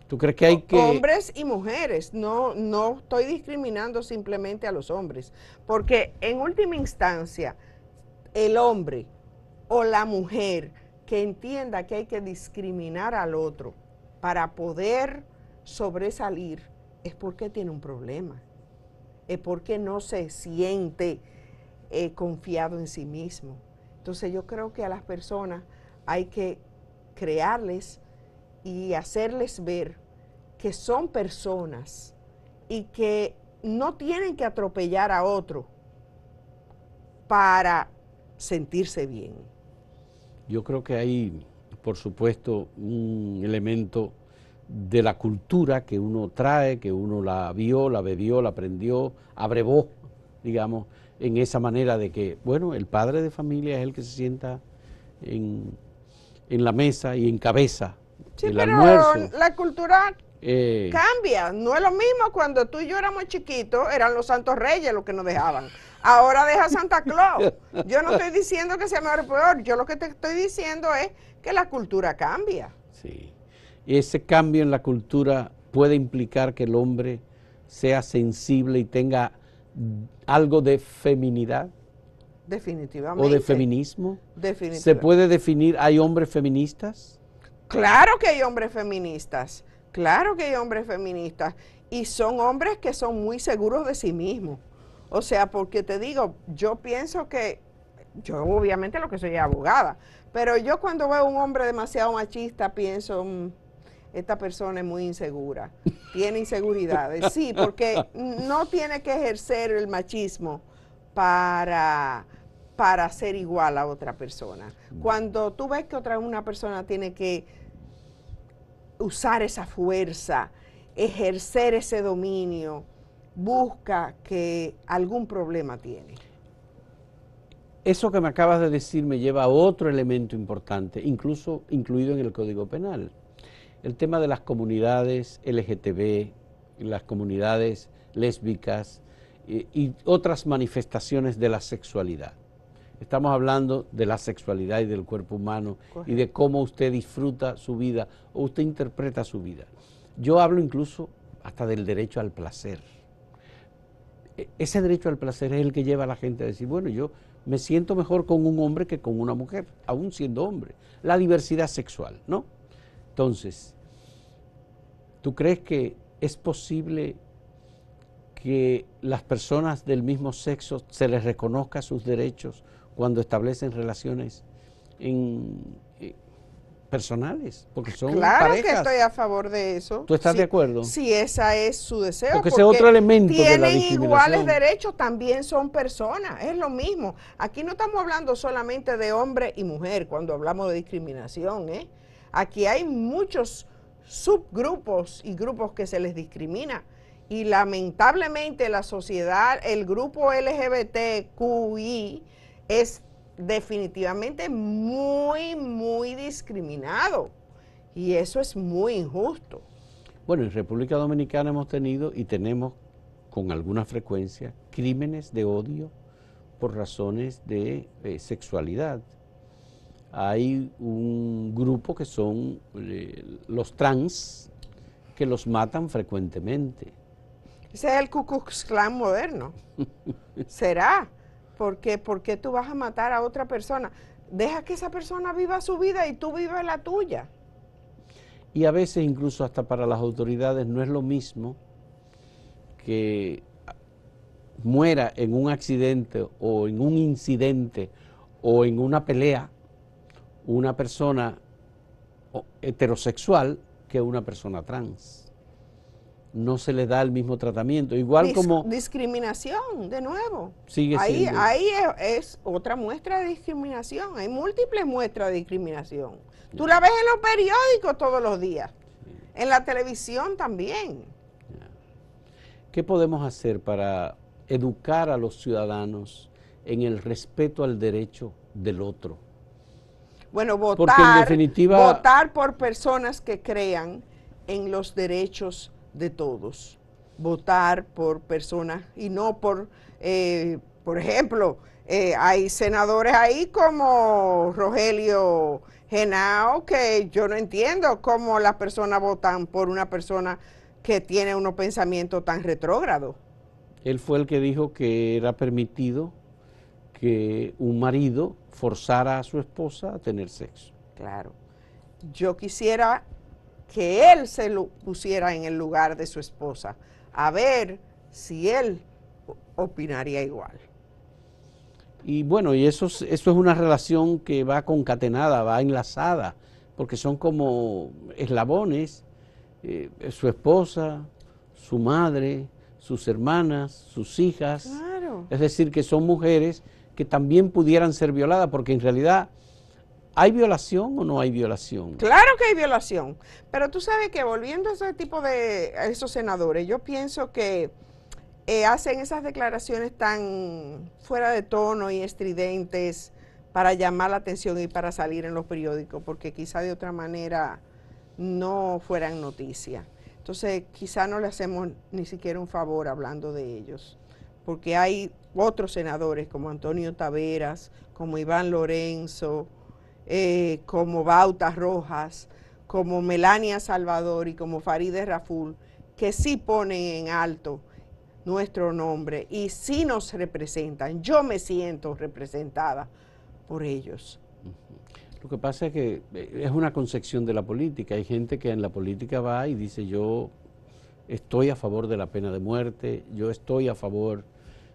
Speaker 1: ¿Tú crees que hay que...?
Speaker 2: Hombres y mujeres, no estoy discriminando simplemente a los hombres, porque en última instancia, el hombre o la mujer que entienda que hay que discriminar al otro para poder sobresalir, es porque tiene un problema, es porque no se siente confiado en sí mismo. Entonces yo creo que a las personas hay que crearles y hacerles ver que son personas y que no tienen que atropellar a otro para sentirse bien.
Speaker 1: Yo creo que hay, por supuesto, un elemento de la cultura que uno trae, que uno la vio, la bebió, la aprendió, abrevó, digamos, en esa manera de que, bueno, el padre de familia es el que se sienta en la mesa y encabeza el almuerzo.
Speaker 2: Pero la cultura cambia, no es lo mismo cuando tú y yo éramos chiquitos, eran los santos reyes los que nos dejaban. Ahora deja Santa Claus. Yo no estoy diciendo que sea mejor o peor, yo lo que te estoy diciendo es que la cultura cambia.
Speaker 1: Sí, ese cambio en la cultura puede implicar que el hombre sea sensible y tenga algo de feminidad.
Speaker 2: Definitivamente.
Speaker 1: ¿O de feminismo?
Speaker 2: Definitivamente.
Speaker 1: ¿Se puede definir, hay hombres feministas?
Speaker 2: Claro que hay hombres feministas, claro que hay hombres feministas, y son hombres que son muy seguros de sí mismos. O sea, porque te digo, yo pienso que, yo obviamente lo que soy es abogada, pero yo cuando veo a un hombre demasiado machista pienso, esta persona es muy insegura, tiene inseguridades. Sí, porque no tiene que ejercer el machismo para ser igual a otra persona. Cuando tú ves que una persona tiene que usar esa fuerza, ejercer ese dominio, busca que algún problema tiene.
Speaker 1: Eso que me acabas de decir me lleva a otro elemento importante, incluso incluido en el Código Penal. El tema de las comunidades LGTB, las comunidades lésbicas y otras manifestaciones de la sexualidad. Estamos hablando de la sexualidad y del cuerpo humano. Correcto. Y de cómo usted disfruta su vida o usted interpreta su vida. Yo hablo incluso hasta del derecho al placer. Ese derecho al placer es el que lleva a la gente a decir, bueno, yo me siento mejor con un hombre que con una mujer, aún siendo hombre. La diversidad sexual, ¿no? Entonces, ¿tú crees que es posible que las personas del mismo sexo se les reconozca sus derechos cuando establecen relaciones personales? Porque son parejas.
Speaker 2: Claro que estoy a favor de eso.
Speaker 1: ¿Tú estás de acuerdo?
Speaker 2: Si esa es su deseo.
Speaker 1: Porque ese es otro elemento de la discriminación.
Speaker 2: Tienen iguales derechos, también son personas, es lo mismo. Aquí no estamos hablando solamente de hombre y mujer cuando hablamos de discriminación, ¿eh? Aquí hay muchos subgrupos y grupos que se les discrimina. Y lamentablemente la sociedad, el grupo LGBTQI es definitivamente muy, muy discriminado. Y eso es muy injusto.
Speaker 1: Bueno, en República Dominicana hemos tenido y tenemos con alguna frecuencia crímenes de odio por razones de sexualidad. Hay un grupo que son los trans, que los matan frecuentemente.
Speaker 2: Ese es el Ku Klux Klan moderno. ¿Será? ¿Por qué tú vas a matar a otra persona? Deja que esa persona viva su vida y tú vives la tuya.
Speaker 1: Y a veces incluso hasta para las autoridades no es lo mismo que muera en un accidente o en un incidente o en una pelea una persona heterosexual que una persona trans. No se le da el mismo tratamiento, igual como...
Speaker 2: Discriminación, de nuevo.
Speaker 1: Sigue siendo.
Speaker 2: Ahí es otra muestra de discriminación, hay múltiples muestras de discriminación. Tú la ves en los periódicos todos los días, en la televisión también.
Speaker 1: ¿Qué podemos hacer para educar a los ciudadanos en el respeto al derecho del otro?
Speaker 2: Bueno,
Speaker 1: Porque en definitiva,
Speaker 2: votar por personas que crean en los derechos de todos. Votar por personas y no por ejemplo, hay senadores ahí como Rogelio Henao, que yo no entiendo cómo las personas votan por una persona que tiene unos pensamientos tan retrógrados.
Speaker 1: él fue el que dijo que era permitido que un marido forzara a su esposa a tener sexo.
Speaker 2: Claro. Yo quisiera que él se lo pusiera en el lugar de su esposa, a ver si él opinaría igual.
Speaker 1: Y bueno, y eso es una relación que va concatenada, va enlazada, porque son como eslabones, su esposa, su madre, sus hermanas, sus hijas.
Speaker 2: Claro.
Speaker 1: Es decir, que son mujeres que también pudieran ser violadas, porque en realidad, ¿hay violación o no hay violación?
Speaker 2: Claro que hay violación, pero tú sabes que volviendo a ese tipo de a esos senadores, yo pienso que hacen esas declaraciones tan fuera de tono y estridentes para llamar la atención y para salir en los periódicos, porque quizá de otra manera no fueran noticias. Entonces quizá no le hacemos ni siquiera un favor hablando de ellos, porque hay otros senadores como Antonio Taveras, como Iván Lorenzo, como Bauta Rojas, como Melania Salvador y como Farideh Raful, que sí ponen en alto nuestro nombre y sí nos representan. Yo me siento representada por ellos.
Speaker 1: Lo que pasa es que es una concepción de la política. Hay gente que en la política va y dice: yo estoy a favor de la pena de muerte, yo estoy a favor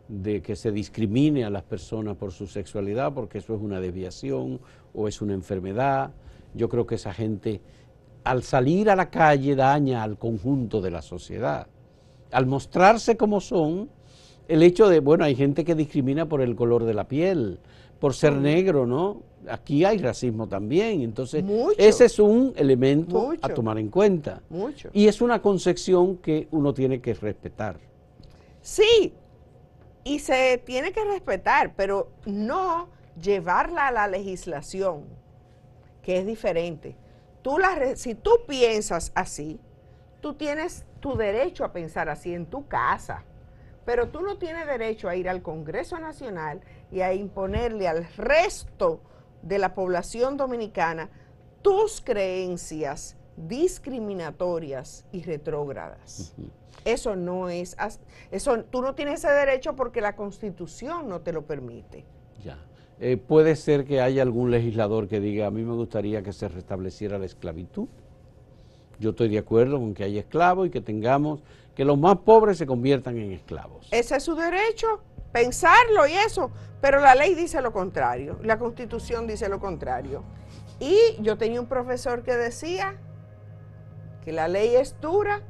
Speaker 1: de que se discrimine a las personas por su sexualidad, porque eso es una desviación o es una enfermedad. Yo creo que esa gente, al salir a la calle, daña al conjunto de la sociedad. Al mostrarse como son, el hecho de, bueno, hay gente que discrimina por el color de la piel, por ser negro, ¿no? Aquí hay racismo también, entonces
Speaker 2: Mucho.
Speaker 1: Ese es un elemento
Speaker 2: Mucho.
Speaker 1: a tomar en cuenta.
Speaker 2: Mucho.
Speaker 1: Y es una concepción que uno tiene que respetar.
Speaker 2: Sí, y se tiene que respetar, pero no llevarla a la legislación, que es diferente. Si tú piensas así, tú tienes tu derecho a pensar así en tu casa, pero tú no tienes derecho a ir al Congreso Nacional y a imponerle al resto de la población dominicana tus creencias discriminatorias y retrógradas. Eso no es, tú no tienes ese derecho porque la Constitución no te lo permite.
Speaker 1: Ya. Puede ser que haya algún legislador que diga: a mí me gustaría que se restableciera la esclavitud. Yo estoy de acuerdo con que haya esclavos y que los más pobres se conviertan en esclavos.
Speaker 2: Ese es su derecho, pensarlo y eso, pero la ley dice lo contrario, la Constitución dice lo contrario. Y yo tenía un profesor que decía que la ley es dura,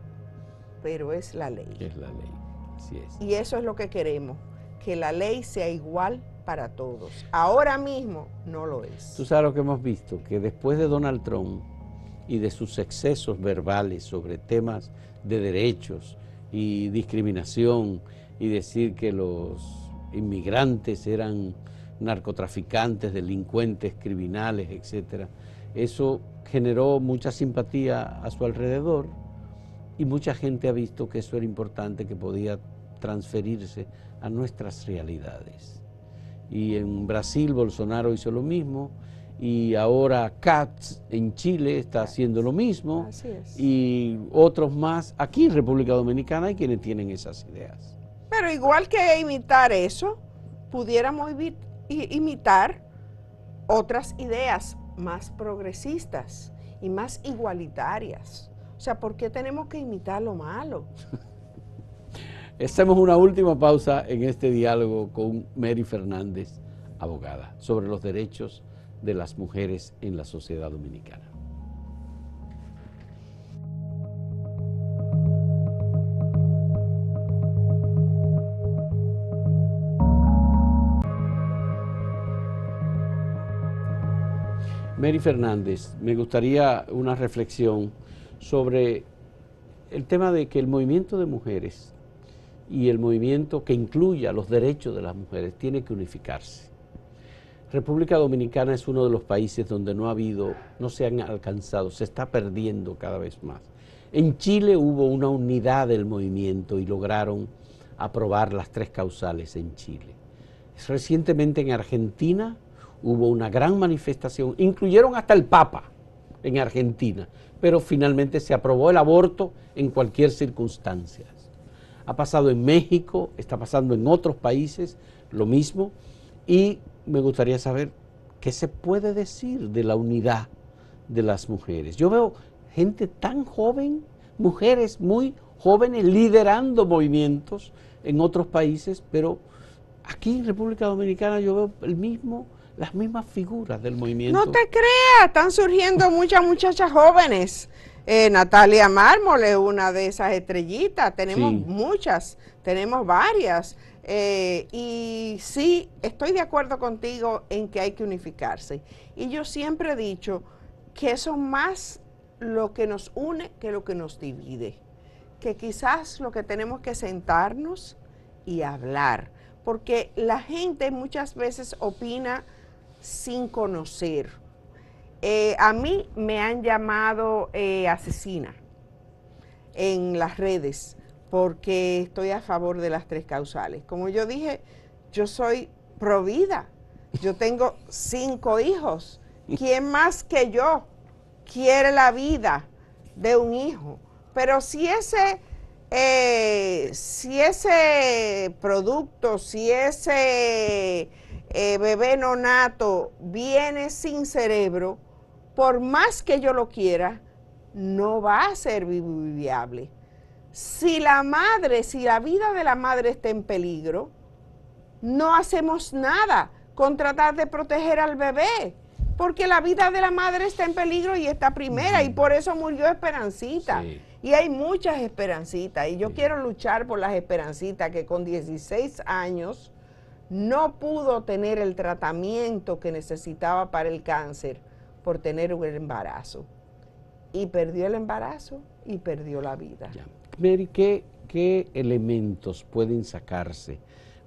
Speaker 2: pero es la ley.
Speaker 1: Es la ley, así es.
Speaker 2: Y eso es lo que queremos, que la ley sea igual para todos. Ahora mismo no lo es.
Speaker 1: Tú sabes lo que hemos visto, que después de Donald Trump y de sus excesos verbales sobre temas de derechos y discriminación y decir que los inmigrantes eran narcotraficantes, delincuentes, criminales, etcétera, eso generó mucha simpatía a su alrededor y mucha gente ha visto que eso era importante, que podía transferirse a nuestras realidades. Y en Brasil Bolsonaro hizo lo mismo, y ahora Katz en Chile está haciendo lo mismo,
Speaker 2: Así es.
Speaker 1: y otros más aquí en República Dominicana hay quienes tienen esas ideas.
Speaker 2: Pero igual que imitar eso, pudiéramos imitar otras ideas más progresistas y más igualitarias. O sea, ¿por qué tenemos que imitar lo malo?
Speaker 1: Hacemos una última pausa en este diálogo con Mary Fernández, abogada, sobre los derechos de las mujeres en la sociedad dominicana. Mary Fernández, me gustaría una reflexión sobre el tema de que el movimiento de mujeres y el movimiento que incluya los derechos de las mujeres tiene que unificarse. República Dominicana es uno de los países donde no se han alcanzado, se está perdiendo cada vez más. En Chile hubo una unidad del movimiento y lograron aprobar las 3 causales en Chile. Recientemente en Argentina hubo una gran manifestación, incluyeron hasta el Papa en Argentina, pero finalmente se aprobó el aborto en cualquier circunstancia. Ha pasado en México, está pasando en otros países lo mismo, y me gustaría saber qué se puede decir de la unidad de las mujeres. Yo veo gente tan joven, mujeres muy jóvenes liderando movimientos en otros países, pero aquí en República Dominicana yo veo las mismas figuras del movimiento.
Speaker 2: No te creas, están surgiendo muchas muchachas jóvenes. Natalia Mármol es una de esas estrellitas, tenemos muchas, tenemos varias. Y sí, estoy de acuerdo contigo en que hay que unificarse. Y yo siempre he dicho que eso es más lo que nos une que lo que nos divide. Que quizás lo que tenemos que sentarnos y hablar. Porque la gente muchas veces opina sin conocer. A mí me han llamado asesina en las redes porque estoy a favor de las 3 causales. Como yo dije, yo soy provida, yo tengo 5 hijos. ¿Quién más que yo quiere la vida de un hijo? Pero si ese producto, si ese bebé nonato viene sin cerebro, por más que yo lo quiera, no va a ser viable. Si la vida de la madre está en peligro, no hacemos nada con tratar de proteger al bebé, porque la vida de la madre está en peligro y está primera, y por eso murió Esperancita. Sí. Y hay muchas Esperancitas, y yo quiero luchar por las Esperancitas que con 16 años no pudo tener el tratamiento que necesitaba para el cáncer por tener un embarazo. Y perdió el embarazo y perdió la vida.
Speaker 1: Ya. Mary, ¿qué elementos pueden sacarse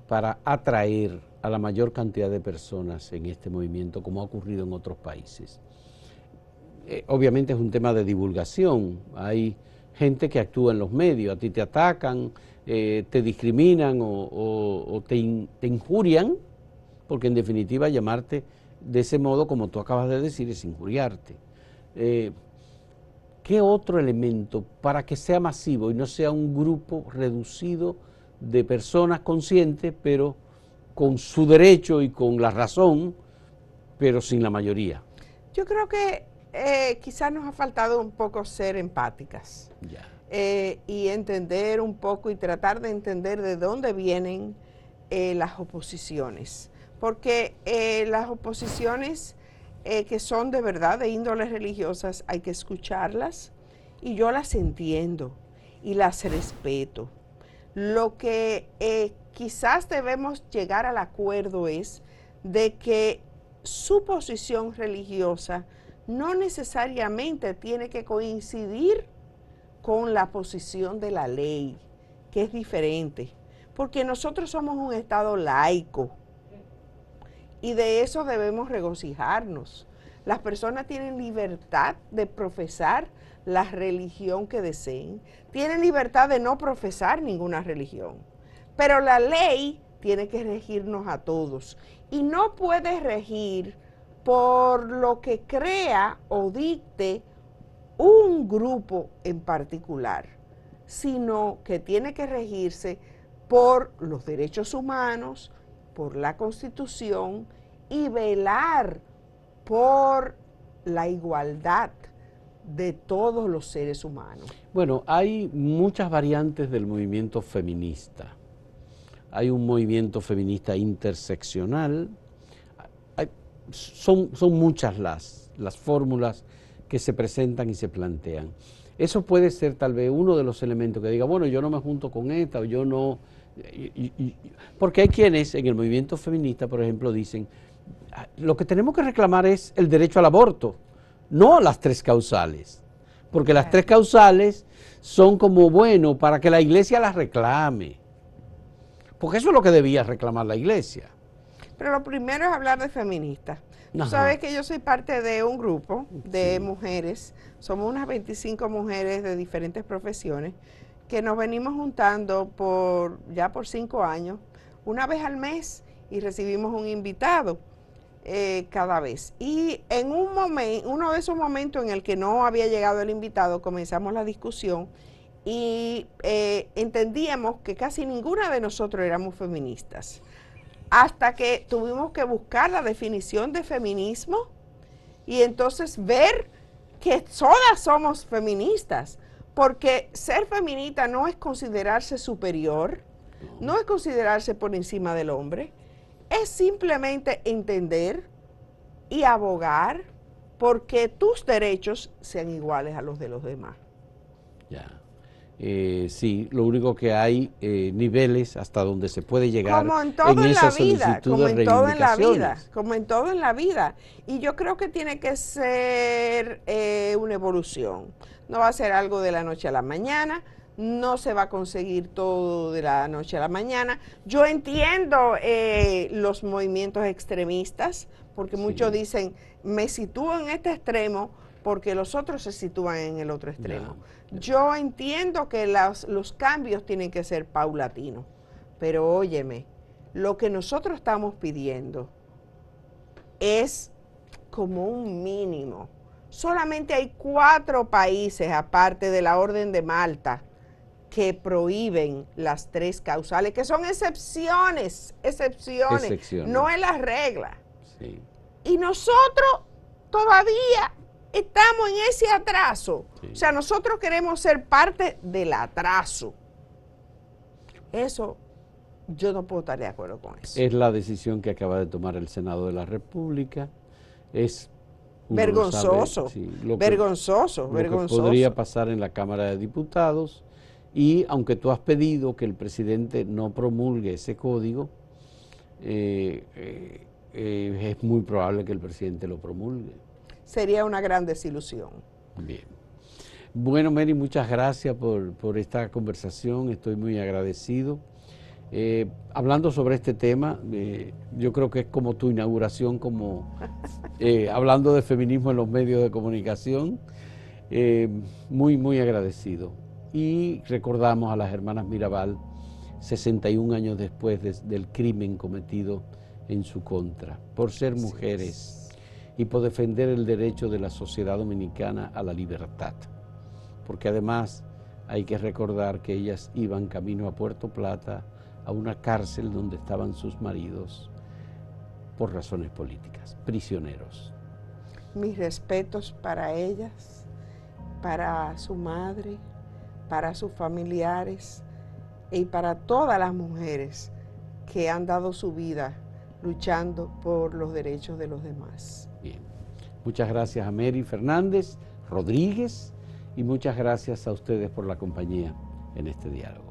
Speaker 1: para atraer a la mayor cantidad de personas en este movimiento, como ha ocurrido en otros países? Obviamente es un tema de divulgación. Hay gente que actúa en los medios, a ti te atacan, te discriminan o te injurian, porque en definitiva llamarte de ese modo, como tú acabas de decir, es injuriarte. ¿Qué otro elemento para que sea masivo y no sea un grupo reducido de personas conscientes, pero con su derecho y con la razón, pero sin la mayoría?
Speaker 2: Yo creo que quizás nos ha faltado un poco ser empáticas.
Speaker 1: Ya.
Speaker 2: Y entender un poco y tratar de entender de dónde vienen las oposiciones. Porque las oposiciones que son de verdad de índoles religiosas hay que escucharlas, y yo las entiendo y las respeto. Lo que quizás debemos llegar al acuerdo es de que su posición religiosa no necesariamente tiene que coincidir con la posición de la ley, que es diferente, porque nosotros somos un Estado laico y de eso debemos regocijarnos. Las personas tienen libertad de profesar la religión que deseen, tienen libertad de no profesar ninguna religión, pero la ley tiene que regirnos a todos y no puede regir por lo que crea o dicte un grupo en particular, sino que tiene que regirse por los derechos humanos, por la Constitución y velar por la igualdad de todos los seres humanos.
Speaker 1: Bueno, hay muchas variantes del movimiento feminista. Hay un movimiento feminista interseccional. Son muchas las fórmulas que se presentan y se plantean. Eso puede ser tal vez uno de los elementos que diga, bueno, yo no me junto con esta o yo no... Porque hay quienes en el movimiento feminista, por ejemplo, dicen, lo que tenemos que reclamar es el derecho al aborto, no las tres causales, porque las tres causales son como, bueno, para que la iglesia las reclame, porque eso es lo que debía reclamar la iglesia.
Speaker 2: Pero lo primero es hablar de feministas. Tú sabes que yo soy parte de un grupo de mujeres, somos unas 25 mujeres de diferentes profesiones, que nos venimos juntando ya por 5 años, una vez al mes, y recibimos un invitado cada vez. Y en uno de esos momentos en el que no había llegado el invitado, comenzamos la discusión y entendíamos que casi ninguna de nosotros éramos feministas. Hasta que tuvimos que buscar la definición de feminismo y entonces ver que todas somos feministas, porque ser feminista no es considerarse superior, no es considerarse por encima del hombre, es simplemente entender y abogar porque tus derechos sean iguales a los de los demás.
Speaker 1: Ya. Sí, lo único que hay niveles hasta donde se puede llegar
Speaker 2: como en todo en la vida,
Speaker 1: como en todo en la vida,
Speaker 2: como en todo en la vida. Y yo creo que tiene que ser una evolución. No va a ser algo de la noche a la mañana, no se va a conseguir todo de la noche a la mañana. Yo entiendo los movimientos extremistas, porque muchos dicen, me sitúo en este extremo porque los otros se sitúan en el otro extremo. Yo entiendo que los cambios tienen que ser paulatinos, pero óyeme, lo que nosotros estamos pidiendo es como un mínimo. Solamente hay 4 países, aparte de la Orden de Malta, que prohíben las 3 causales, que son excepciones, no es la regla.
Speaker 1: Sí.
Speaker 2: Y nosotros todavía estamos en ese atraso. O sea, nosotros queremos ser parte del atraso. Eso, yo no puedo estar de acuerdo con eso.
Speaker 1: Es la decisión que acaba de tomar el Senado de la República. Es
Speaker 2: vergonzoso, vergonzoso.
Speaker 1: Que podría pasar en la Cámara de Diputados. Y aunque tú has pedido que el presidente no promulgue ese código, es muy probable que el presidente lo promulgue.
Speaker 2: Sería una gran desilusión.
Speaker 1: Bien. Bueno, Mary, muchas gracias por esta conversación, estoy muy agradecido. Hablando sobre este tema, yo creo que es como tu inauguración, hablando de feminismo en los medios de comunicación, muy agradecido. Y recordamos a las hermanas Mirabal, 61 años después del crimen cometido en su contra, por ser mujeres y por defender el derecho de la sociedad dominicana a la libertad. Porque además hay que recordar que ellas iban camino a Puerto Plata, a una cárcel donde estaban sus maridos por razones políticas, prisioneros.
Speaker 2: Mis respetos para ellas, para su madre, para sus familiares y para todas las mujeres que han dado su vida luchando por los derechos de los demás.
Speaker 1: Bien. Muchas gracias a Mary Fernández Rodríguez y muchas gracias a ustedes por la compañía en este diálogo.